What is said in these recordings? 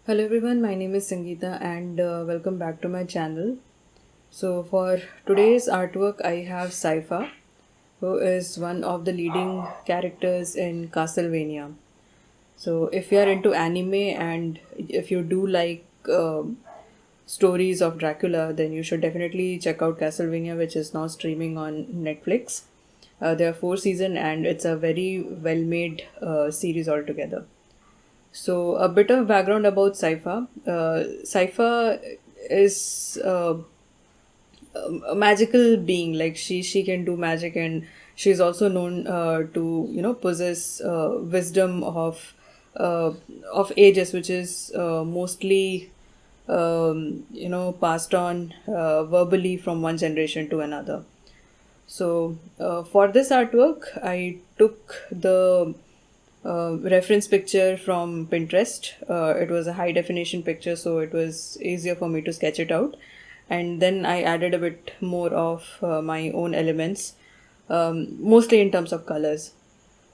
Hello everyone, my name is Sangeeta and welcome back to my channel. So for today's artwork I have Saifa, who is one of the leading characters in Castlevania. So if you are into anime and if you do like stories of Dracula, then you should definitely check out Castlevania, which is now streaming on Netflix. There are four seasons and it's a very well made series altogether. So, a bit of background about Saifa. Saifa is a magical being. Like she can do magic, and she's also known to possess wisdom uh, of ages, which is mostly passed on verbally from one generation to another. So, for this artwork, I took the reference picture from Pinterest. It was a high definition picture, so it was easier for me to sketch it out. And then I added a bit more of my own elements, mostly in terms of colors.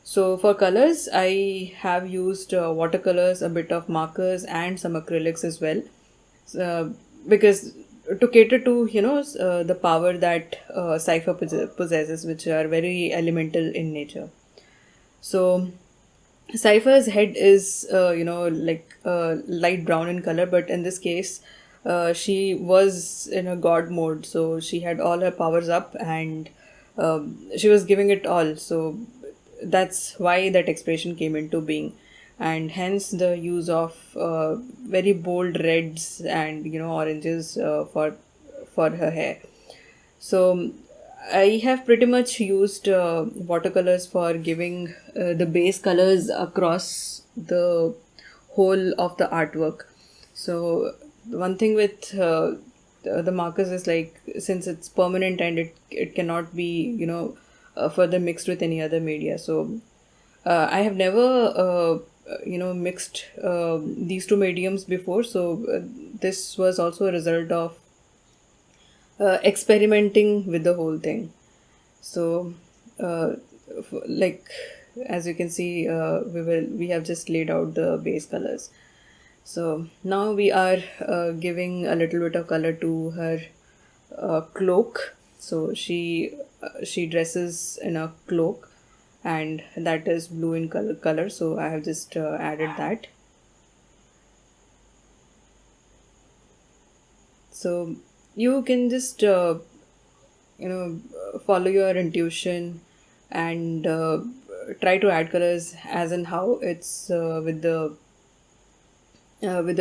So, for colors, I have used watercolors, a bit of markers, and some acrylics as well, uh, because to cater to the power that Cypher possesses, which are very elemental in nature. So Cypher's head is like light brown in color, but in this case she was in a god mode, so she had all her powers up and she was giving it all. So that's why that expression came into being, and hence the use of very bold reds and oranges for her hair. So I have pretty much used watercolors for giving the base colors across the whole of the artwork. So one thing with the markers is, like, since it's permanent and it cannot be further mixed with any other media. So I have never mixed these two mediums before. So this was also a result of experimenting with the whole thing. So, like, as you can see, we have just laid out the base colors. So now we are giving a little bit of color to her cloak. So she dresses in a cloak, and that is blue in color. So I have just added that. So you can just follow your intuition and try to add colors as in how it's with the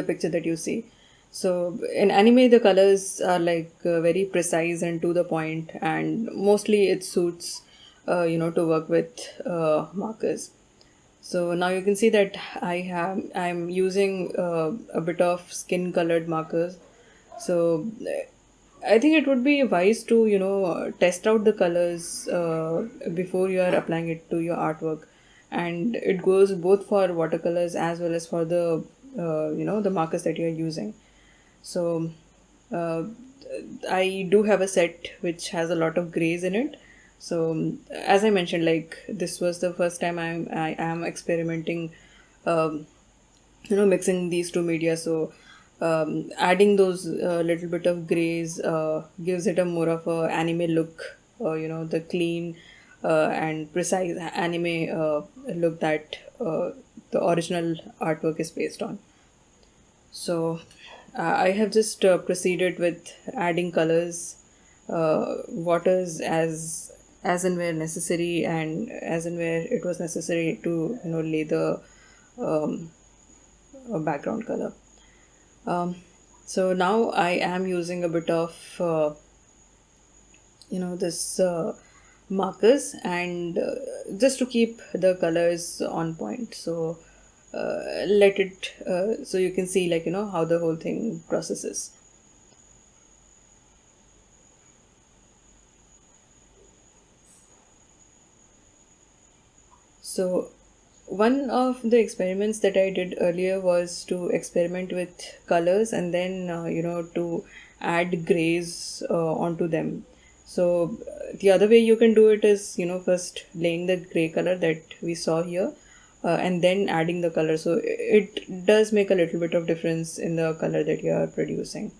picture that you see. So in anime the colors are like very precise and to the point, and mostly it suits to work with markers. So now you can see that I'm using a bit of skin colored markers. So I think it would be wise to test out the colors before you are applying it to your artwork, and it goes both for watercolors as well as for the the markers that you are using. So uh, I do have a set which has a lot of grays in it. So as I mentioned, like, this was the first time I am experimenting, um, mixing these two media. So adding those little bit of grays gives it a more of a anime look, the clean and precise anime look that the original artwork is based on. So I have just proceeded with adding colors, waters as and where necessary, and as and where it was necessary to lay the um, background color. Um, so now I am using a bit of this markers, and just to keep the colors on point. So let it so you can see, like, how the whole thing processes. So one of the experiments that I did earlier was to experiment with colors, and then to add grays onto them. So the other way you can do it is, first laying the gray color that we saw here, and then adding the color. So it does make a little bit of difference in the color that you are producing.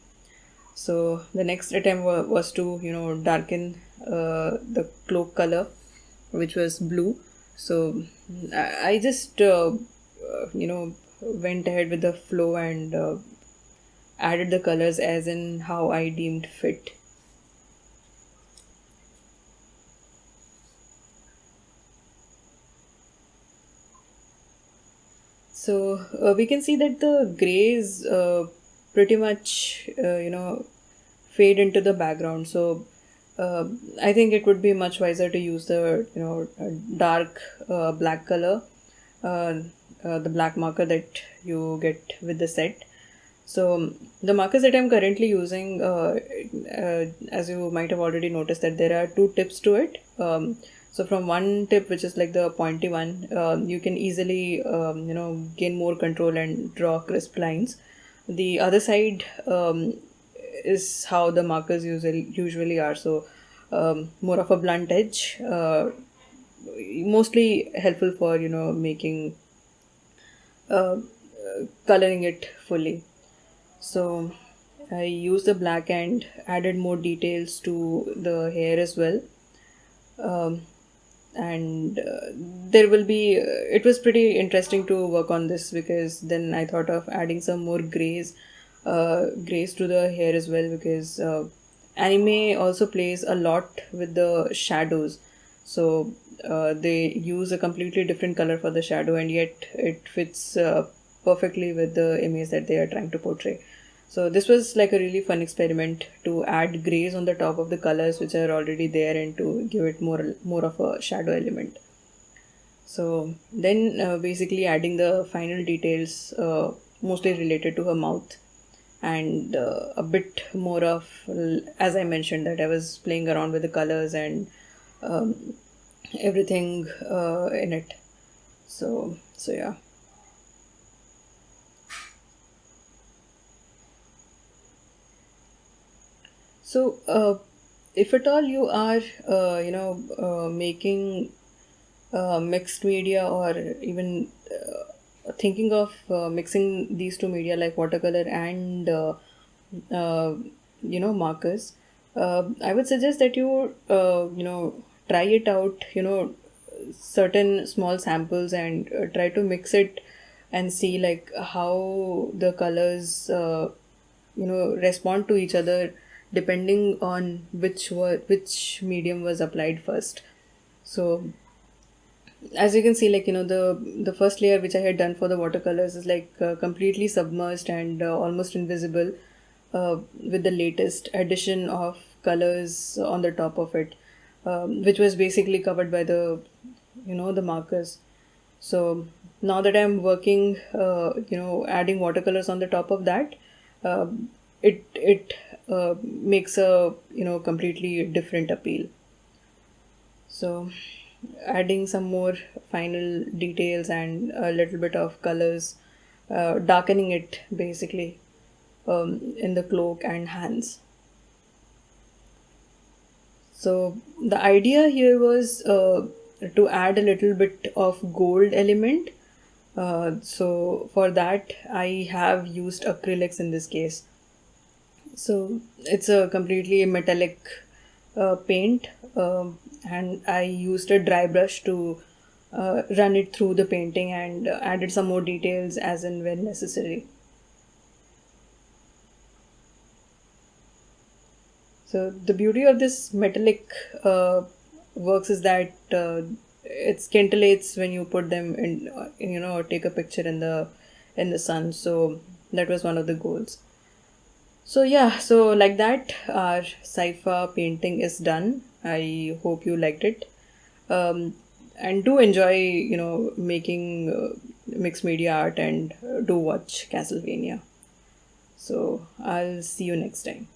So the next attempt was to darken the cloak color, which was blue. So I just went ahead with the flow and added the colors as in how I deemed fit. So we can see that the grays pretty much fade into the background. So uh, I think it would be much wiser to use the dark black color, uh, the black marker that you get with the set. So the markers that I'm currently using, as you might have already noticed, that there are two tips to it. So from one tip, which is like the pointy one, you can easily gain more control and draw crisp lines. The other side is how the markers usually are. So more of a blunt edge, mostly helpful for making uh, coloring it fully. So I used the black and added more details to the hair as well. Um, and there will be, it was pretty interesting to work on this, because then I thought of adding some more grays to the hair as well, because anime also plays a lot with the shadows. So they use a completely different color for the shadow, and yet it fits perfectly with the image that they are trying to portray. So this was like a really fun experiment to add grays on the top of the colors which are already there, and to give it more of a shadow element. So then basically adding the final details, mostly related to her mouth, and a bit more of, as I mentioned, that I was playing around with the colors and um, everything in it. So yeah. So if at all you are making mixed media, or even thinking of mixing these two media like watercolor and uh, markers, I would suggest that you try it out, certain small samples, and try to mix it and see like how the colors respond to each other, depending on which medium was applied first. So as you can see, like the first layer which I had done for the watercolors is like completely submerged and almost invisible, with the latest addition of colors on the top of it, which was basically covered by the markers. So now that I'm working, adding watercolors on the top of that, it makes a completely different appeal. So adding some more final details and a little bit of colors, darkening it basically, in the cloak and hands. So the idea here was to add a little bit of gold element. So for that, I have used acrylics in this case. So it's a completely metallic paint, and I used a dry brush to run it through the painting, and added some more details as and when necessary. So the beauty of this metallic works is that it scintillates when you put them in, or take a picture in the sun. So that was one of the goals. So yeah, so like that, our Saifa painting is done. I hope you liked it, and do enjoy, making mixed media art, and do watch Castlevania. So I'll see you next time.